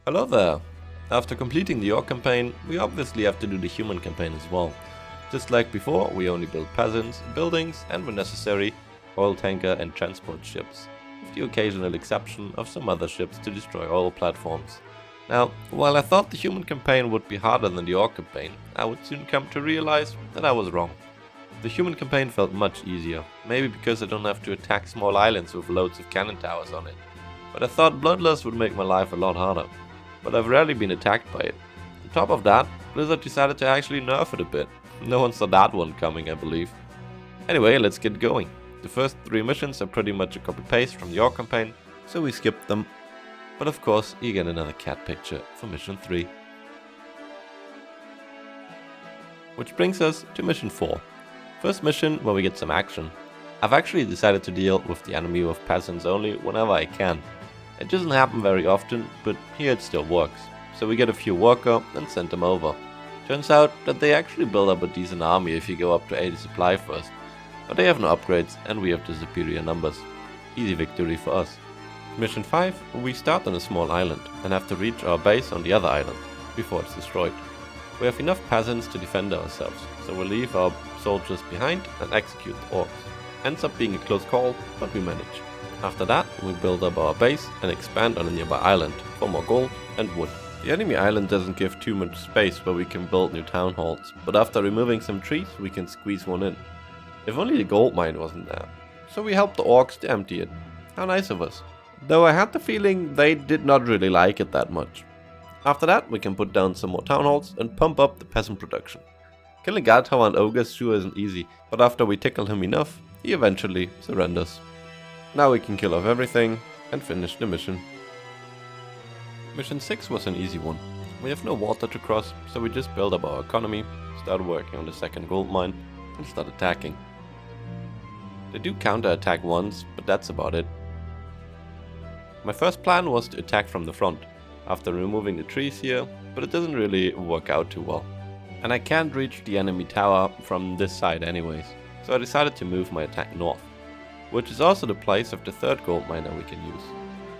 Hello there! After completing the orc campaign, we obviously have to do the human campaign as well. Just like before, we only build peasants, buildings, and when necessary, oil tanker and transport ships, with the occasional exception of some other ships to destroy oil platforms. Now, while I thought the human campaign would be harder than the orc campaign, I would soon come to realize that I was wrong. The human campaign felt much easier, maybe because I don't have to attack small islands with loads of cannon towers on it. But I thought Bloodlust would make my life a lot harder. But I've rarely been attacked by it. On top of that, Blizzard decided to actually nerf it a bit. No one saw that one coming, I believe. Anyway, let's get going. The first 3 missions are pretty much a copy-paste from the orc campaign, so we skipped them. But of course, you get another cat picture for mission 3. Which brings us to mission 4. First mission where we get some action. I've actually decided to deal with the enemy with peasants only whenever I can. It doesn't happen very often, but here it still works. So we get a few worker and send them over. Turns out that they actually build up a decent army if you go up to 80 supply first. But they have no upgrades and we have the superior numbers. Easy victory for us. Mission 5, we start on a small island and have to reach our base on the other island before it's destroyed. We have enough peasants to defend ourselves, so we'll leave our soldiers behind and execute the orcs. Ends up being a close call, but we manage. After that, we build up our base and expand on a nearby island for more gold and wood. The enemy island doesn't give too much space where we can build new town halls, but after removing some trees, we can squeeze one in. If only the gold mine wasn't there. So we helped the orcs to empty it. How nice of us. Though I had the feeling they did not really like it that much. After that, we can put down some more town halls and pump up the peasant production. Killing Gartower and ogres sure isn't easy, but after we tickle him enough, he eventually surrenders. Now we can kill off everything and finish the mission. Mission 6 was an easy one. We have no water to cross, so we just build up our economy, start working on the second gold mine, and start attacking. They do counter-attack once, but that's about it. My first plan was to attack from the front, after removing the trees here, but it doesn't really work out too well. And I can't reach the enemy tower from this side anyways, so I decided to move my attack north, which is also the place of the third gold miner we can use.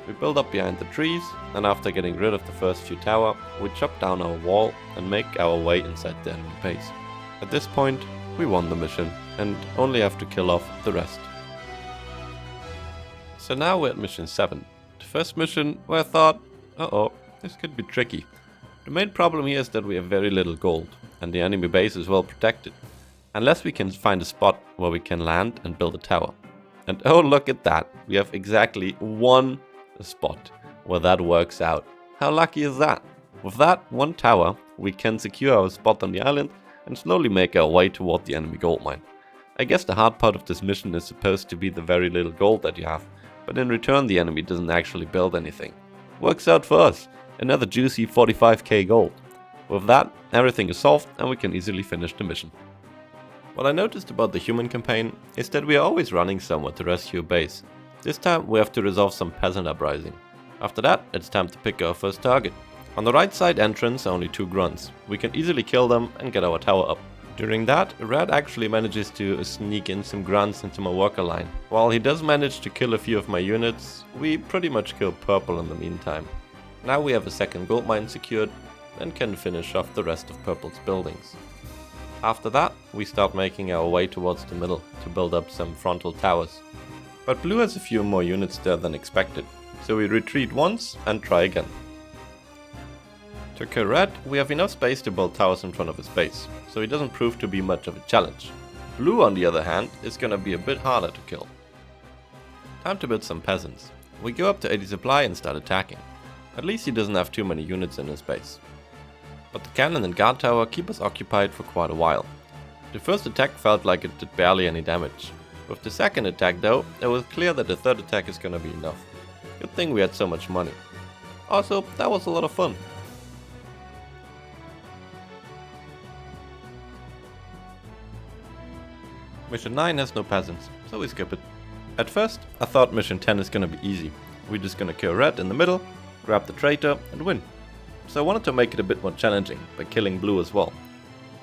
We build up behind the trees, and after getting rid of the first few tower, we chop down our wall and make our way inside the enemy base. At this point, we won the mission, and only have to kill off the rest. So now we're at mission 7. The first mission where I thought, this could be tricky. The main problem here is that we have very little gold, and the enemy base is well protected. Unless we can find a spot where we can land and build a tower. And oh, look at that, we have exactly one spot where that works out. How lucky is that? With that one tower, we can secure our spot on the island and slowly make our way toward the enemy gold mine. I guess the hard part of this mission is supposed to be the very little gold that you have, but in return the enemy doesn't actually build anything. Works out for us, another juicy 45k gold. With that, everything is solved and we can easily finish the mission. What I noticed about the human campaign is that we are always running somewhere to rescue a base. This time we have to resolve some peasant uprising. After that, it's time to pick our first target. On the right side entrance are only 2 grunts. We can easily kill them and get our tower up. During that, Red actually manages to sneak in some grunts into my worker line. While he does manage to kill a few of my units, we pretty much kill Purple in the meantime. Now we have a second gold mine secured and can finish off the rest of Purple's buildings. After that, we start making our way towards the middle to build up some frontal towers. But Blue has a few more units there than expected, so we retreat once and try again. To kill Red, we have enough space to build towers in front of his base, so he doesn't prove to be much of a challenge. Blue, on the other hand, is gonna be a bit harder to kill. Time to build some peasants. We go up to 80 supply and start attacking. At least he doesn't have too many units in his base. But the cannon and guard tower keep us occupied for quite a while. The first attack felt like it did barely any damage. With the second attack though, it was clear that the third attack is gonna be enough. Good thing we had so much money. Also, that was a lot of fun. Mission 9 has no peasants, so we skip it. At first, I thought mission 10 is gonna be easy. We're just gonna kill Red in the middle, grab the traitor and win. So I wanted to make it a bit more challenging by killing Blue as well.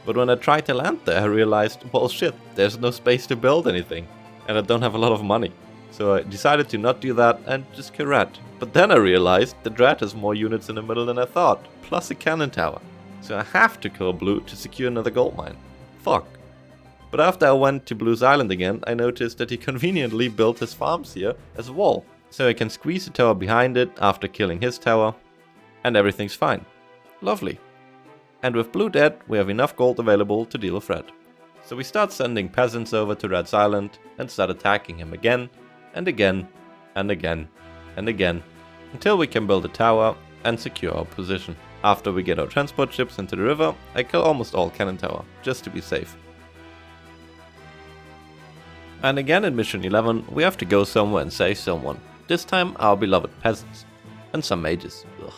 But when I tried to land there, I realized, well shit, there's no space to build anything, and I don't have a lot of money. So I decided to not do that and just kill red. But then I realized that red has more units in the middle than I thought, plus a cannon tower. So I have to kill blue to secure another gold mine. Fuck. But after I went to Blue's island again, I noticed that he conveniently built his farms here as a wall. So I can squeeze the tower behind it after killing his tower, and everything's fine. Lovely. And with blue dead, we have enough gold available to deal with red. So we start sending peasants over to Red's island and start attacking him again, and again, and again, and again, until we can build a tower and secure our position. After we get our transport ships into the river, I kill almost all cannon tower, just to be safe. And again in mission 11, we have to go somewhere and save someone. This time our beloved peasants. And some mages. Ugh.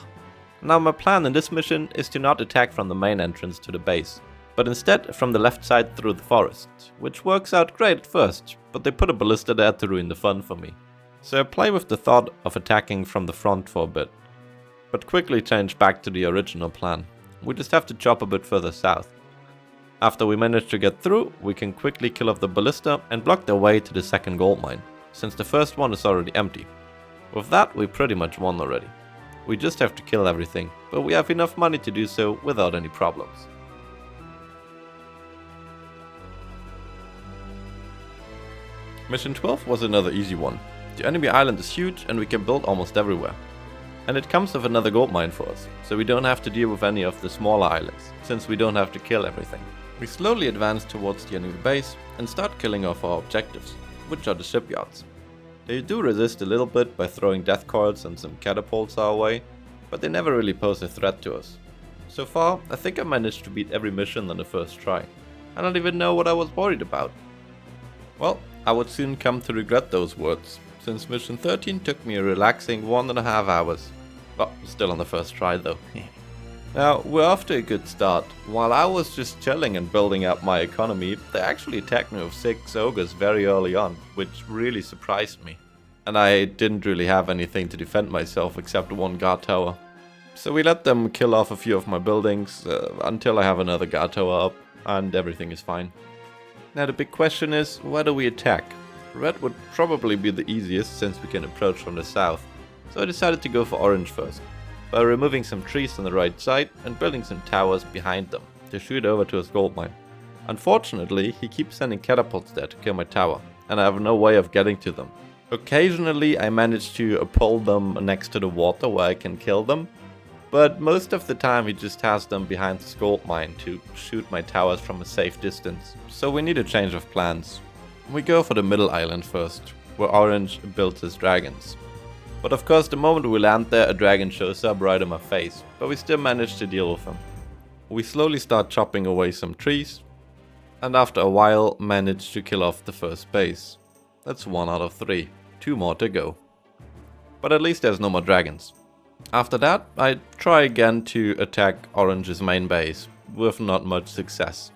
Now my plan in this mission is to not attack from the main entrance to the base, but instead from the left side through the forest, which works out great at first, but they put a ballista there to ruin the fun for me. So I play with the thought of attacking from the front for a bit, but quickly change back to the original plan. We just have to chop a bit further south. After we manage to get through, we can quickly kill off the ballista and block their way to the second gold mine, since the first one is already empty. With that, we pretty much won already. We just have to kill everything, but we have enough money to do so without any problems. Mission 12 was another easy one. The enemy island is huge and we can build almost everywhere. And it comes with another gold mine for us, so we don't have to deal with any of the smaller islands, since we don't have to kill everything. We slowly advance towards the enemy base and start killing off our objectives, which are the shipyards. They do resist a little bit by throwing death coils and some catapults our way, but they never really pose a threat to us. So far, I think I managed to beat every mission on the first try. I don't even know what I was worried about. Well, I would soon come to regret those words, since mission 13 took me a relaxing 1.5 hours. Well, still on the first try though. Now, we're off to a good start. While I was just chilling and building up my economy, they actually attacked me with 6 ogres very early on, which really surprised me. And I didn't really have anything to defend myself except one guard tower. So we let them kill off a few of my buildings until I have another guard tower up, and everything is fine. Now the big question is, where do we attack? Red would probably be the easiest since we can approach from the south, so I decided to go for orange first, by removing some trees on the right side and building some towers behind them to shoot over to his gold mine. Unfortunately, he keeps sending catapults there to kill my tower, and I have no way of getting to them. Occasionally I manage to pull them next to the water where I can kill them, but most of the time he just has them behind his gold mine to shoot my towers from a safe distance, so we need a change of plans. We go for the middle island first, where orange builds his dragons. But of course the moment we land there, a dragon shows up right in my face, but we still manage to deal with him. We slowly start chopping away some trees, and after a while manage to kill off the first base. That's 1 out of 3, 2 more to go. But at least there's no more dragons. After that, I try again to attack Orange's main base, with not much success.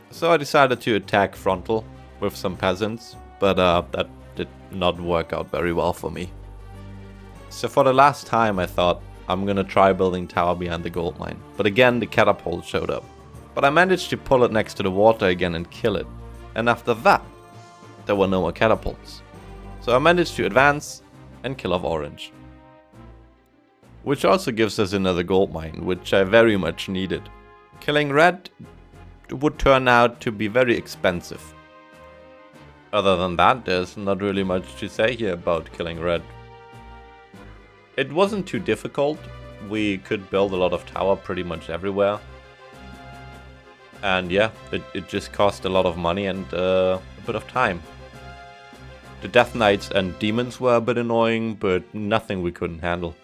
So I decided to attack frontal with some peasants, but that did not work out very well for me. So for the last time I thought, I'm gonna try building tower behind the gold mine, but again the catapult showed up. But I managed to pull it next to the water again and kill it, and after that, there were no more catapults. So I managed to advance and kill off orange. Which also gives us another gold mine, which I very much needed. Killing red would turn out to be very expensive. Other than that, there's not really much to say here about killing red. It wasn't too difficult. We could build a lot of tower pretty much everywhere. And yeah, it just cost a lot of money and a bit of time. The Death Knights and Demons were a bit annoying, but nothing we couldn't handle.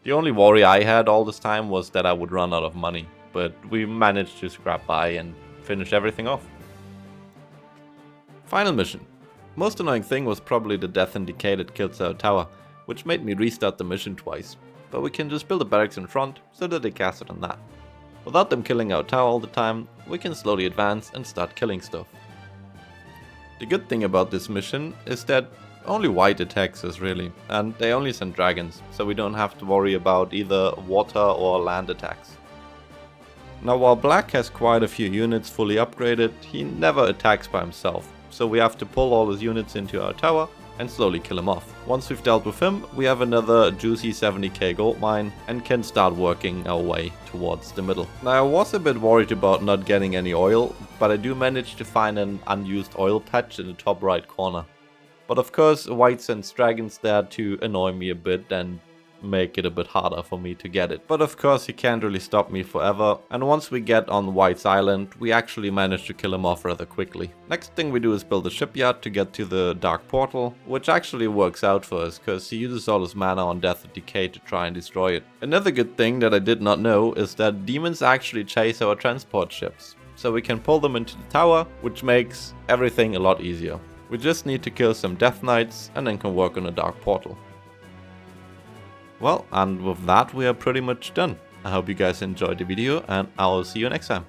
The only worry I had all this time was that I would run out of money, but we managed to scrap by and finish everything off. Final mission. Most annoying thing was probably the Death and Decay that kills our tower, which made me restart the mission twice, but we can just build a barracks in front so that they cast it on that. Without them killing our tower all the time, we can slowly advance and start killing stuff. The good thing about this mission is that only white attacks us really, and they only send dragons, so we don't have to worry about either water or land attacks. Now while black has quite a few units fully upgraded, he never attacks by himself, so we have to pull all his units into our tower and slowly kill him off. Once we've dealt with him, we have another juicy 70k gold mine and can start working our way towards the middle. Now I was a bit worried about not getting any oil, but I do manage to find an unused oil patch in the top right corner. But of course, White sends dragons there to annoy me a bit and make it a bit harder for me to get it. But of course, he can't really stop me forever, and once we get on White's island, we actually manage to kill him off rather quickly. Next thing we do is build a shipyard to get to the dark portal, which actually works out for us, cause he uses all his mana on Death and Decay to try and destroy it. Another good thing that I did not know is that demons actually chase our transport ships, so we can pull them into the tower, which makes everything a lot easier. We just need to kill some Death Knights and then can work on a dark portal. Well, and with that we are pretty much done. I hope you guys enjoyed the video and I will see you next time.